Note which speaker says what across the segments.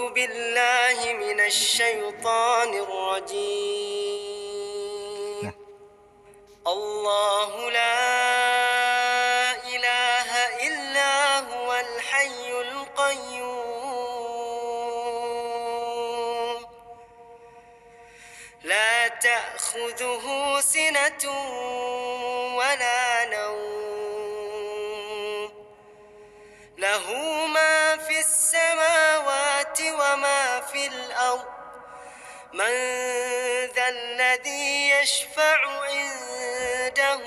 Speaker 1: أعوذ بالله من الشيطان الرجيم. الله لا إله إلا هو الحي القيوم لا تأخذه سنة ولا نوم له ما في السماوات وما في الأرض من ذا الذي يشفع عنده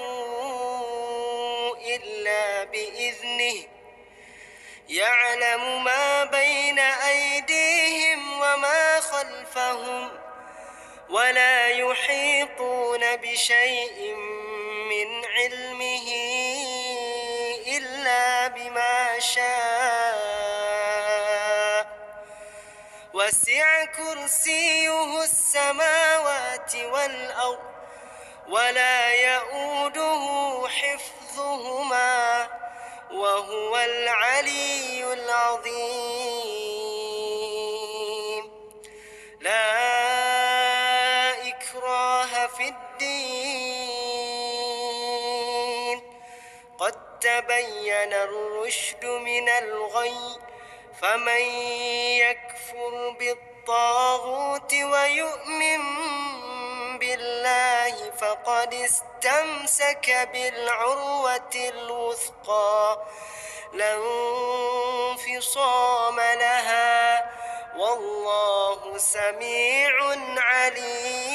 Speaker 1: إلا بإذنه يعلم ما بين أيديهم وما خلفهم ولا يحيطون بشيء من علمه إلا بما شاء وسع كرسيه السماوات والأرض ولا يؤوده حفظهما وهو العلي العظيم. لا إكراه في الدين قد تبين الرشد من الغي فمن يكفر بالطاغوت ويؤمن بالله فقد استمسك بالعروة الوثقى لا انفصام لها والله سميع عليم.